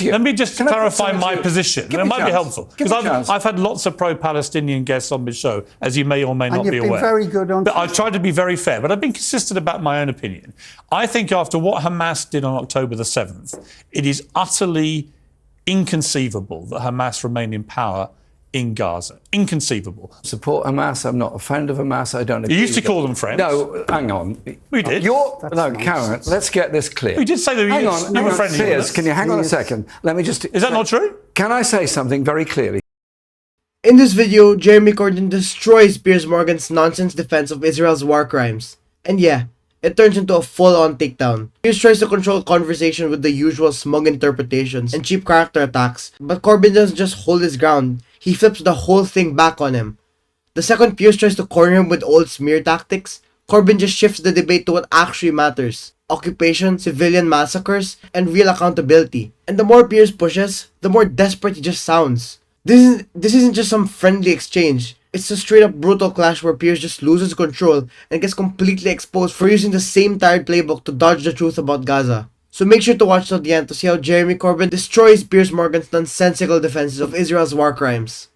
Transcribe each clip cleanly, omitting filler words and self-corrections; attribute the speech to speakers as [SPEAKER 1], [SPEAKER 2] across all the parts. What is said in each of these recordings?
[SPEAKER 1] Let me just clarify my position. It might be helpful. Because I've had lots of pro-Palestinian guests on my show, as you may or may not be aware.
[SPEAKER 2] And you've been very good on...
[SPEAKER 1] But I've tried to be very fair, but I've been consistent about my own opinion. I think after what Hamas did on October the 7th, it is utterly inconceivable that Hamas remain in power in Gaza. Inconceivable.
[SPEAKER 3] Support Hamas. I'm not a friend of Hamas. I don't agree.
[SPEAKER 1] You used to call them friends.
[SPEAKER 3] No, hang on.
[SPEAKER 1] We did.
[SPEAKER 3] Karen, let's get this clear.
[SPEAKER 1] We did say that you were friendly.
[SPEAKER 3] Piers, can you hang on a second? Let me just...
[SPEAKER 1] Is that not true?
[SPEAKER 3] Can I say something very clearly?
[SPEAKER 4] In this video, Jeremy Corbyn destroys Piers Morgan's nonsense defense of Israel's war crimes. And yeah, it turns into a full-on takedown. Piers tries to control conversation with the usual smug interpretations and cheap character attacks, but Corbyn doesn't just hold his ground, he flips the whole thing back on him. The second Piers tries to corner him with old smear tactics, Corbyn just shifts the debate to what actually matters: occupation, civilian massacres, and real accountability. And the more Piers pushes, the more desperate he just sounds. This isn't just some friendly exchange. It's a straight up brutal clash where Piers just loses control and gets completely exposed for using the same tired playbook to dodge the truth about Gaza. So make sure to watch till the end to see how Jeremy Corbyn destroys Piers Morgan's nonsensical defenses of Israel's war crimes.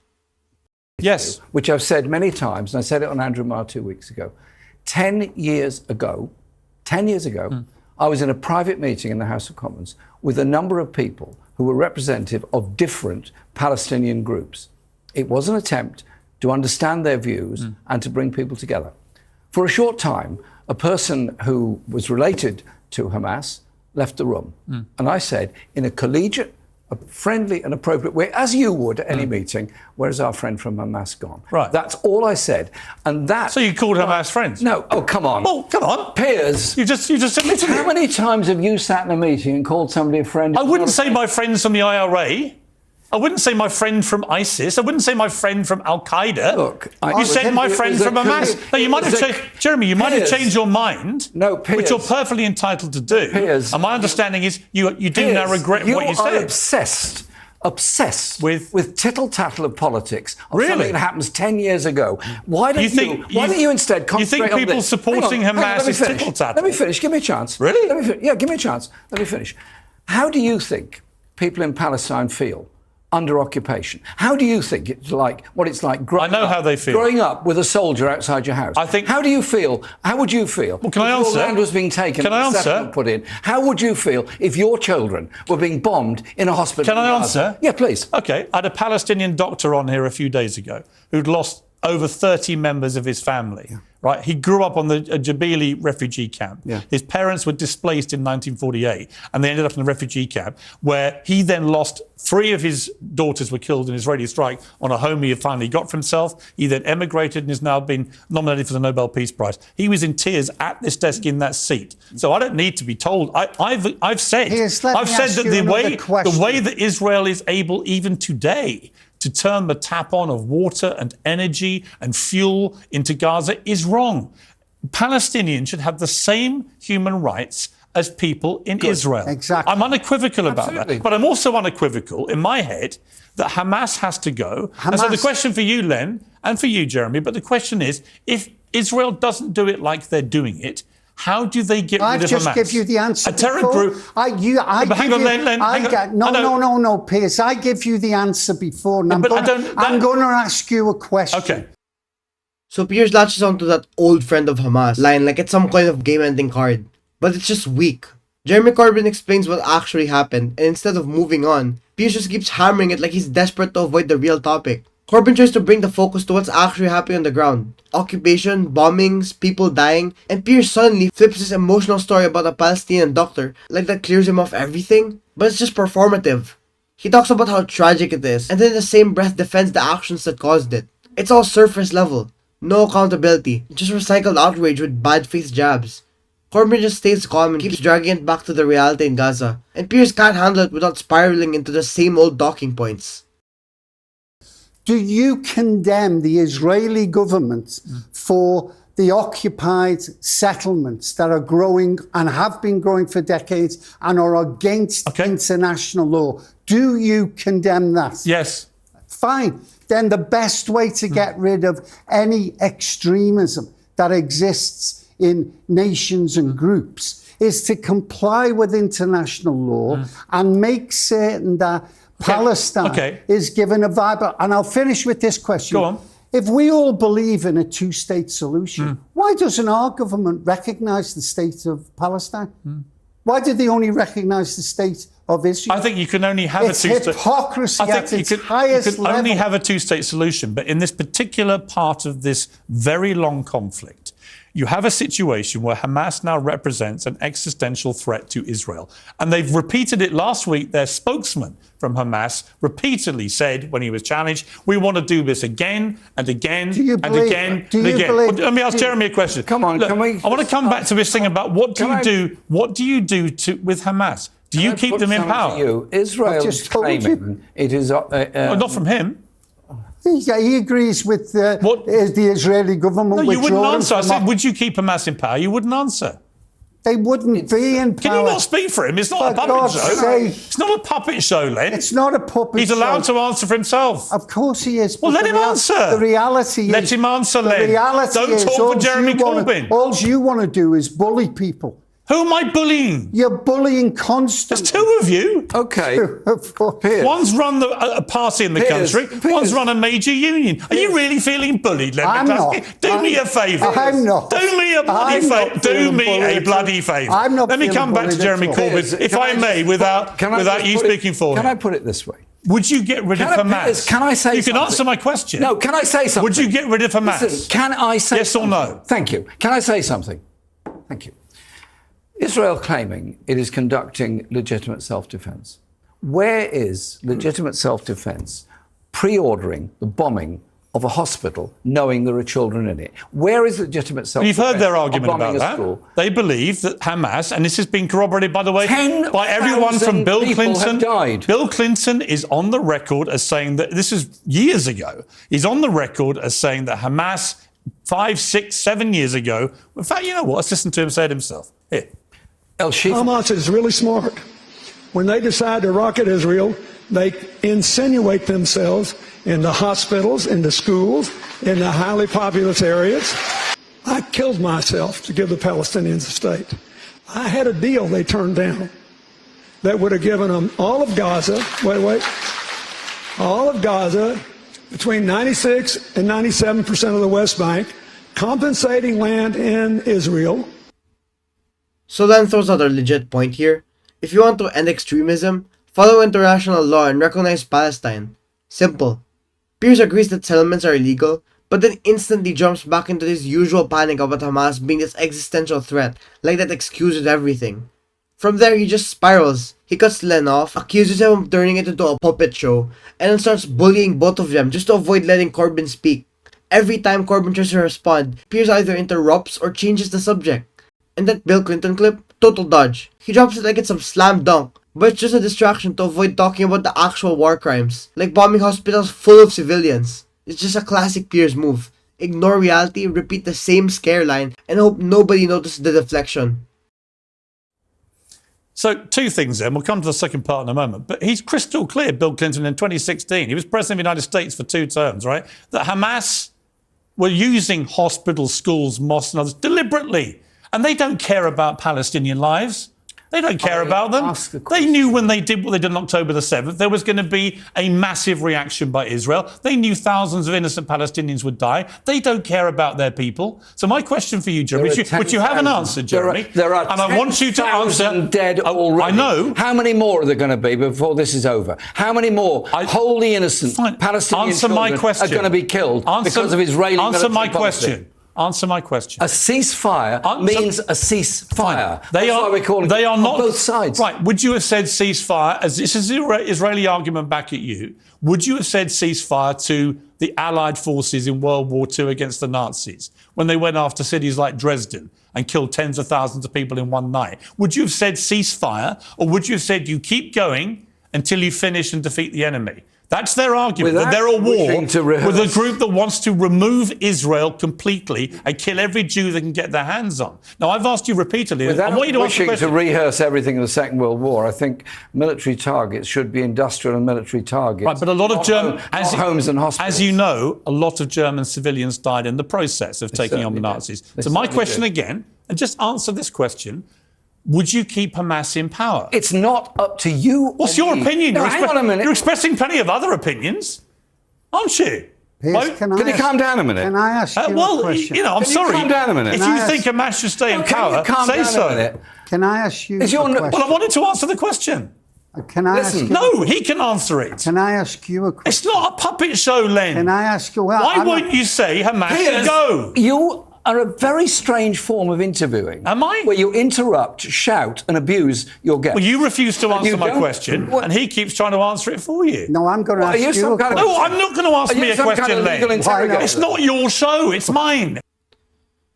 [SPEAKER 1] Yes.
[SPEAKER 3] Which I've said many times, and I said it on Andrew Marr 2 weeks ago. 10 years ago, I was in a private meeting in the House of Commons with a number of people who were representative of different Palestinian groups. It was an attempt to understand their views and to bring people together. For a short time, a person who was related to Hamas left the room. And I said, in a collegiate, a friendly and appropriate way, as you would at any meeting, where's our friend from Hamas gone?
[SPEAKER 1] Right.
[SPEAKER 3] That's all I said. And that...
[SPEAKER 1] So you called Hamas friends?
[SPEAKER 3] No. Oh, come on.
[SPEAKER 1] Oh, come on.
[SPEAKER 3] Piers.
[SPEAKER 1] You just admitted it.
[SPEAKER 3] How many times have you sat in a meeting and called somebody a friend?
[SPEAKER 1] I wouldn't say my friends from the IRA. I wouldn't say my friend from ISIS. I wouldn't say my friend from Al Qaeda.
[SPEAKER 3] Look,
[SPEAKER 1] you said my friend from Hamas. No, you might have changed, Jeremy. You might have changed your mind.
[SPEAKER 3] No, Piers,
[SPEAKER 1] which you're perfectly entitled to do.
[SPEAKER 3] Piers,
[SPEAKER 1] and my understanding is you do now regret what you said.
[SPEAKER 3] You are obsessed with tittle-tattle of politics.
[SPEAKER 1] Really?
[SPEAKER 3] Something that happens 10 years ago. Why don't you instead concentrate on this?
[SPEAKER 1] You think people supporting Hamas is tittle-tattle?
[SPEAKER 3] Let me finish. Give me a chance.
[SPEAKER 1] Really?
[SPEAKER 3] Yeah, give me a chance. Let me finish. How do you think people in Palestine feel under occupation? How do you think it's like, what it's like growing
[SPEAKER 1] how they feel.
[SPEAKER 3] Growing up with a soldier outside your house? How do you feel? How would you feel?
[SPEAKER 1] Well, can I answer?
[SPEAKER 3] If your land was being taken and settlement put in? How would you feel if your children were being bombed in a hospital?
[SPEAKER 1] Can I answer?
[SPEAKER 3] Yeah, please.
[SPEAKER 1] Okay. I had a Palestinian doctor on here a few days ago who'd lost over 30 members of his family. Yeah. Right, he grew up on the Jabili refugee camp.
[SPEAKER 3] Yeah.
[SPEAKER 1] His parents were displaced in 1948, and they ended up in a refugee camp where he then lost 3 of his daughters were killed in an Israeli strike on a home he had finally got for himself. He then emigrated and has now been nominated for the Nobel Peace Prize. He was in tears at this desk in that seat. So I don't need to be told. I've said that the way that Israel is able even today to turn the tap on of water and energy and fuel into Gaza is wrong. Palestinians should have the same human rights as people in Israel.
[SPEAKER 2] Exactly.
[SPEAKER 1] I'm unequivocal about that. But I'm also unequivocal in my head that Hamas has to go. And so the question for you, Len, and for you, Jeremy, but the question is, if Israel doesn't do it like they're doing it, how do they get rid of Hamas?
[SPEAKER 2] I've just give you the answer.
[SPEAKER 1] A terror group.
[SPEAKER 2] Hang on, Len. No, Piers. I give you the answer before. And I'm going to ask you a question.
[SPEAKER 1] Okay.
[SPEAKER 4] So Piers latches onto that old friend of Hamas line like it's some kind of game-ending card. But it's just weak. Jeremy Corbyn explains what actually happened, and instead of moving on, Piers just keeps hammering it like he's desperate to avoid the real topic. Corbyn tries to bring the focus to what's actually happening on the ground. Occupation, bombings, people dying, and Piers suddenly flips his emotional story about a Palestinian doctor like that clears him of everything, but it's just performative. He talks about how tragic it is, and then in the same breath defends the actions that caused it. It's all surface level. No accountability, just recycled outrage with bad-faced jabs. Corbyn just stays calm and keeps dragging it back to the reality in Gaza, and Piers can't handle it without spiraling into the same old talking points.
[SPEAKER 2] Do you condemn the Israeli government for the occupied settlements that are growing and have been growing for decades and are against international law? Do you condemn that?
[SPEAKER 1] Yes.
[SPEAKER 2] Fine. Then the best way to get rid of any extremism that exists in nations and groups is to comply with international law and make certain that Palestine is given a viable. And I'll finish with this question.
[SPEAKER 1] Go on.
[SPEAKER 2] If we all believe in a two-state solution, why doesn't our government recognise the state of Palestine? Why did they only recognise the state of Israel?
[SPEAKER 1] I think you can only have a two-state.
[SPEAKER 2] Hypocrisy at its highest
[SPEAKER 1] you could
[SPEAKER 2] level.
[SPEAKER 1] only have a two-state solution, but in this particular part of this very long conflict, you have a situation where Hamas now represents an existential threat to Israel. And they've repeated it last week. Their spokesman from Hamas repeatedly said, when he was challenged, we want to do this again and again and again and again. Well, let me ask Jeremy a question.
[SPEAKER 3] Come on,
[SPEAKER 1] Look,
[SPEAKER 3] can we...
[SPEAKER 1] I want to come back to this thing about what do you do with Hamas? Do you keep them in power?
[SPEAKER 3] Israel is claiming it is...
[SPEAKER 1] not from him.
[SPEAKER 2] He agrees with the Israeli government.
[SPEAKER 1] No, you wouldn't answer. I said, would you keep Hamas in power? You wouldn't answer.
[SPEAKER 2] They wouldn't be in power.
[SPEAKER 1] Can you not speak for him? It's not a puppet show. It's not a puppet show, Len.
[SPEAKER 2] It's not a puppet show.
[SPEAKER 1] He's allowed to answer for himself.
[SPEAKER 2] Of course he is.
[SPEAKER 1] Well, let him answer.
[SPEAKER 2] The reality is...
[SPEAKER 1] Let him answer, Len. Don't talk for Jeremy Corbyn.
[SPEAKER 2] All you want to do is bully people.
[SPEAKER 1] Who am I bullying?
[SPEAKER 2] You're bullying constantly.
[SPEAKER 1] There's two of you.
[SPEAKER 3] Okay.
[SPEAKER 1] Piers. One's run a party in the country. One's run a major union. Are you really feeling bullied, Len?
[SPEAKER 2] I'm not.
[SPEAKER 1] Do me a favour.
[SPEAKER 2] I'm not.
[SPEAKER 1] Do me a bloody favour. Do me a bloody favour.
[SPEAKER 2] I'm not.
[SPEAKER 1] Let me come back to Jeremy Corbyn, if I may, without you speaking for him.
[SPEAKER 3] Can I put it this way?
[SPEAKER 1] Would you get rid of Hamas?
[SPEAKER 3] Can I say something?
[SPEAKER 1] You can answer my question.
[SPEAKER 3] No, can I say something?
[SPEAKER 1] Would you get rid of Hamas?
[SPEAKER 3] Listen, can I say
[SPEAKER 1] yes or no?
[SPEAKER 3] Thank you. Can I say something? Thank you. Israel claiming it is conducting legitimate self-defense. Where is legitimate self-defense pre-ordering the bombing of a hospital knowing there are children in it? Where is legitimate self-defense?
[SPEAKER 1] You've heard their argument about that. They believe that Hamas, and this has been corroborated, by the way, by everyone from Bill Clinton.
[SPEAKER 3] Died.
[SPEAKER 1] Bill Clinton is on the record as saying that, this is years ago, he's on the record as saying that Hamas 5, 6, 7 years ago, in fact, you know what, let's listen to him say it himself. Here.
[SPEAKER 5] Hamas is really smart. When they decide to rocket Israel, they insinuate themselves in the hospitals, in the schools, in the highly populous areas. I killed myself to give the Palestinians a state. I had a deal they turned down that would have given them all of Gaza, all of Gaza, between 96 and 97% of the West Bank, compensating land in Israel.
[SPEAKER 4] So then throws out a legit point here. If you want to end extremism, follow international law and recognize Palestine. Simple. Piers agrees that settlements are illegal, but then instantly jumps back into this usual panic about Hamas being this existential threat, like that excuses everything. From there, he just spirals. He cuts Len off, accuses him of turning it into a puppet show, and then starts bullying both of them just to avoid letting Corbyn speak. Every time Corbyn tries to respond, Piers either interrupts or changes the subject. And that Bill Clinton clip, total dodge. He drops it like it's some slam dunk, but it's just a distraction to avoid talking about the actual war crimes, like bombing hospitals full of civilians. It's just a classic Piers move. Ignore reality, repeat the same scare line, and hope nobody notices the deflection.
[SPEAKER 1] So, two things then. We'll come to the second part in a moment. But he's crystal clear, Bill Clinton, in 2016. He was president of the United States for 2 terms, right? That Hamas were using hospitals, schools, mosques and others deliberately. And they don't care about Palestinian lives. They don't care about them. They knew when they did what they did on October the 7th, there was going to be a massive reaction by Israel. They knew thousands of innocent Palestinians would die. They don't care about their people. So my question for you, Jeremy, which you haven't answered, Jeremy,
[SPEAKER 3] there are
[SPEAKER 1] and I want you to answer.
[SPEAKER 3] Dead already.
[SPEAKER 1] I know.
[SPEAKER 3] How many more are there going to be before this is over? How many more wholly innocent Palestinian children are going to be killed because of Israeli military policy?
[SPEAKER 1] Answer my question.
[SPEAKER 3] A ceasefire means a ceasefire.
[SPEAKER 1] They are not
[SPEAKER 3] both sides.
[SPEAKER 1] Right. Would you have said ceasefire, as this is the Israeli argument back at you, would you have said ceasefire to the Allied forces in World War II against the Nazis when they went after cities like Dresden and killed tens of thousands of people in one night? Would you have said ceasefire, or would you have said you keep going until you finish and defeat the enemy? That's their argument, that they're at war with a group that wants to remove Israel completely and kill every Jew they can get their hands on. Now, I've asked you repeatedly...
[SPEAKER 3] Without wishing to rehearse everything in the Second World War, I think military targets should be industrial and military targets.
[SPEAKER 1] Right, but a lot of German...
[SPEAKER 3] homes and hospitals.
[SPEAKER 1] As you know, a lot of German civilians died in the process of taking on the Nazis. So my question again, and just answer this question, would you keep Hamas in power?
[SPEAKER 3] It's not up to you.
[SPEAKER 1] What's your opinion?
[SPEAKER 3] No, hang on a minute.
[SPEAKER 1] You're expressing plenty of other opinions, aren't you?
[SPEAKER 2] Piers,
[SPEAKER 3] Can you calm down a minute?
[SPEAKER 2] Can I ask you a
[SPEAKER 1] Well,
[SPEAKER 2] question?
[SPEAKER 1] you know, I'm
[SPEAKER 3] Can you
[SPEAKER 1] sorry.
[SPEAKER 3] calm down a minute?
[SPEAKER 1] If
[SPEAKER 2] Can
[SPEAKER 1] you
[SPEAKER 2] I
[SPEAKER 1] think
[SPEAKER 2] ask-
[SPEAKER 1] Hamas should stay in
[SPEAKER 3] Can
[SPEAKER 1] power,
[SPEAKER 3] you calm
[SPEAKER 1] say
[SPEAKER 3] down
[SPEAKER 1] so.
[SPEAKER 3] a minute?
[SPEAKER 2] Can I ask you
[SPEAKER 3] Is
[SPEAKER 2] a
[SPEAKER 3] your-
[SPEAKER 2] question?
[SPEAKER 1] Well, I wanted to answer the question.
[SPEAKER 2] Can I ask
[SPEAKER 3] Listen.
[SPEAKER 2] you?
[SPEAKER 1] No, he can answer it.
[SPEAKER 2] Can I ask you a question?
[SPEAKER 1] It's not a puppet show, Len.
[SPEAKER 2] Can I ask you? Well,
[SPEAKER 1] Why
[SPEAKER 2] I'm
[SPEAKER 1] won't you say Hamas should
[SPEAKER 3] Piers,
[SPEAKER 1] go?
[SPEAKER 3] You are a very strange form of interviewing.
[SPEAKER 1] Am I?
[SPEAKER 3] Where you interrupt, shout, and abuse your guest.
[SPEAKER 1] Well, you refuse to answer
[SPEAKER 3] you
[SPEAKER 1] my
[SPEAKER 3] don't-
[SPEAKER 1] question,
[SPEAKER 3] What-
[SPEAKER 1] and he keeps trying to answer it for you.
[SPEAKER 2] No, I'm going to
[SPEAKER 3] What, are
[SPEAKER 2] ask
[SPEAKER 3] you
[SPEAKER 2] you
[SPEAKER 3] some
[SPEAKER 2] a
[SPEAKER 3] kind of-
[SPEAKER 2] question.
[SPEAKER 1] No, I'm not going to ask
[SPEAKER 3] Are you
[SPEAKER 1] me a
[SPEAKER 3] some kind
[SPEAKER 1] question,
[SPEAKER 3] of legal
[SPEAKER 1] Len.
[SPEAKER 3] interrogator?
[SPEAKER 1] It's not your show, it's mine.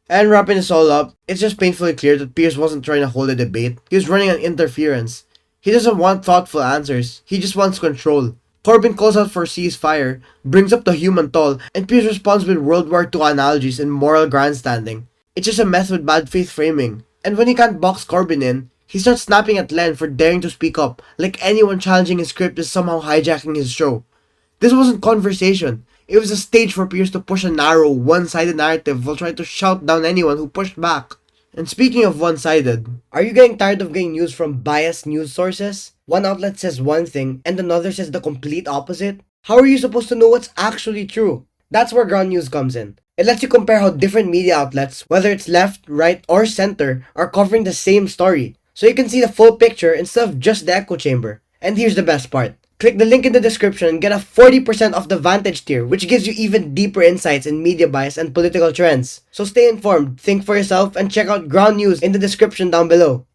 [SPEAKER 4] And wrapping this all up, it's just painfully clear that Piers wasn't trying to hold a debate. He was running an interference. He doesn't want thoughtful answers. He just wants control. Corbyn calls out for ceasefire, brings up the human toll, and Piers responds with World War II analogies and moral grandstanding. It's just a mess with bad faith framing. And when he can't box Corbyn in, he starts snapping at Len for daring to speak up, like anyone challenging his script is somehow hijacking his show. This wasn't conversation. It was a stage for Piers to push a narrow, one-sided narrative while trying to shout down anyone who pushed back. And speaking of one-sided, are you getting tired of getting news from biased news sources? One outlet says one thing and another says the complete opposite? How are you supposed to know what's actually true? That's where ground news comes in. It lets you compare how different media outlets, whether it's left, right, or center, are covering the same story. So you can see the full picture instead of just the echo chamber. And here's the best part. Click the link in the description and get a 40% off the Vantage tier, which gives you even deeper insights in media bias and political trends. So stay informed, think for yourself, and check out ground news in the description down below.